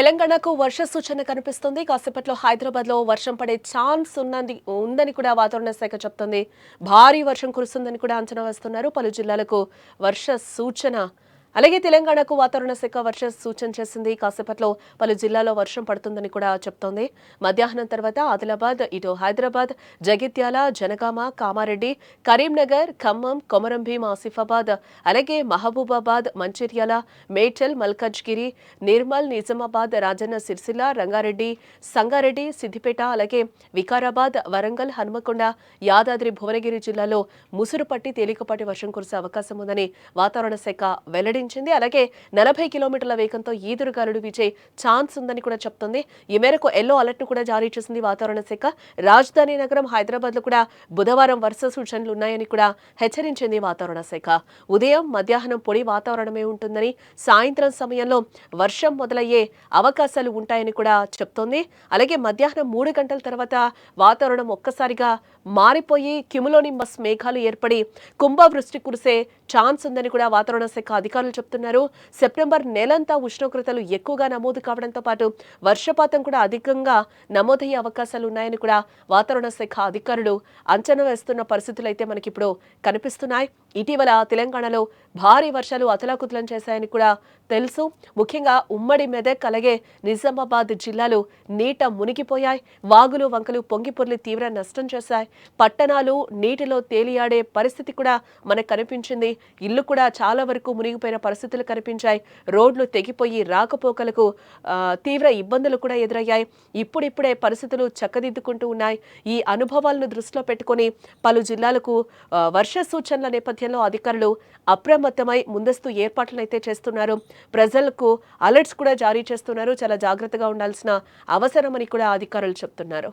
తెలంగాణకు వర్ష సూచన కనిపిస్తుంది. కాసేపట్లో హైదరాబాద్లో వర్షం పడే ఛాన్స్ ఉందని కూడా వాతావరణ శాఖ చెప్తుంది. భారీ వర్షం కురుస్తుందని కూడా అంచనా వేస్తున్నారు. పలు జిల్లాలకు వర్ష సూచన. అలాగే తెలంగాణకు వాతావరణ శాఖ వర్ష సూచన చేసింది. కాసేపట్లో పలు జిల్లాల్లో వర్షం పడుతుందని కూడా చెప్తోంది. మధ్యాహ్నం తర్వాత ఆదిలాబాద్, ఇటు హైదరాబాద్, జగిత్యాల, జనగామ, కామారెడ్డి, కరీంనగర్, ఖమ్మం, కొమరంభీం, ఆసిఫాబాద్, అలాగే మహబూబాబాద్, మంచిర్యాల, మేడ్చల్, మల్కాజ్గిరి, నిర్మల్, నిజామాబాద్, రాజన్న సిరిసిల్ల, రంగారెడ్డి, సంగారెడ్డి, సిద్దిపేట, అలాగే వికారాబాద్, వరంగల్, హన్మకొండ, యాదాద్రి, భువనగిరి జిల్లాలో ముసురు పట్టి తేలికపాటి వర్షం కురిసే అవకాశం ఉందని వాతావరణ శాఖ వెల్లడించింది. అలాగే 40 కిలోమీటర్ల వేగంతో ఈదురుగాలులు వీచే ఛాన్స్ ఉందని కూడా చెప్తుంది. ఈ మేరకు ఎల్లో అలర్ట్ ను కూడా జారీ చేసింది వాతావరణ శాఖ. రాజధాని నగరం హైదరాబాద్ లో కూడా బుధవారం వర్ష సూచనలు ఉన్నాయని కూడా హెచ్చరించింది వాతావరణ శాఖ. ఉదయం, మధ్యాహ్నం పొడి వాతావరణమే ఉంటుందని, సాయంత్రం సమయంలో వర్షం మొదలయ్యే అవకాశాలు ఉంటాయని కూడా చెప్తోంది. అలాగే మధ్యాహ్నం 3 గంటల తర్వాత వాతావరణం ఒక్కసారిగా మారిపోయి క్యుములోనింబస్ మేఘాలు ఏర్పడి కుంభవృష్టి కురిసే ఛాన్స్ ఉందని కూడా వాతావరణ శాఖ అధికారులు చెప్తున్నారు. సెప్టెంబర్ నెలంతా ఉష్ణోగ్రతలు ఎక్కువగా నమోదు కావడంతో పాటు వర్షపాతం కూడా అధికంగా నమోదయ్యే అవకాశాలు ఉన్నాయని కూడా వాతావరణ శాఖ అధికారులు అంచనా వేస్తున్న పరిస్థితులు అయితే మనకిప్పుడు కనిపిస్తున్నాయి. ఇటీవల తెలంగాణలో భారీ వర్షాలు అతలాకుతలం చేశాయని కూడా తెలుసు. ముఖ్యంగా ఉమ్మడి మెదక్, అలాగే నిజామాబాద్ జిల్లాలు నీట మునిగిపోయాయి. వాగులు, వంకలు పొంగిపొర్లి తీవ్ర నష్టం చేశాయి. పట్టణాలు నీటిలో తేలియాడే పరిస్థితి కూడా మనకు కనిపించింది. ఇల్లు కూడా చాలా వరకు మునిగిపోయిన పరిస్థితులు కనిపించాయి. రోడ్లు తెగిపోయి రాకపోకలకు తీవ్ర ఇబ్బందులు కూడా ఎదురయ్యాయి. ఇప్పుడిప్పుడే పరిస్థితులు చక్కదిద్దుకుంటూ ఉన్నాయి. ఈ అనుభవాలను దృష్టిలో పెట్టుకుని పలు జిల్లాలకు వర్ష సూచనల నేపథ్యంలో అధికారులు అప్రమత్తమై ముందస్తు ఏర్పాట్లను అయితే చేస్తున్నారు. ప్రజలకు అలర్ట్స్ కూడా జారీ చేస్తున్నారు. చాలా జాగ్రత్తగా ఉండాల్సిన అవసరమని కూడా అధికారులు చెప్తున్నారు.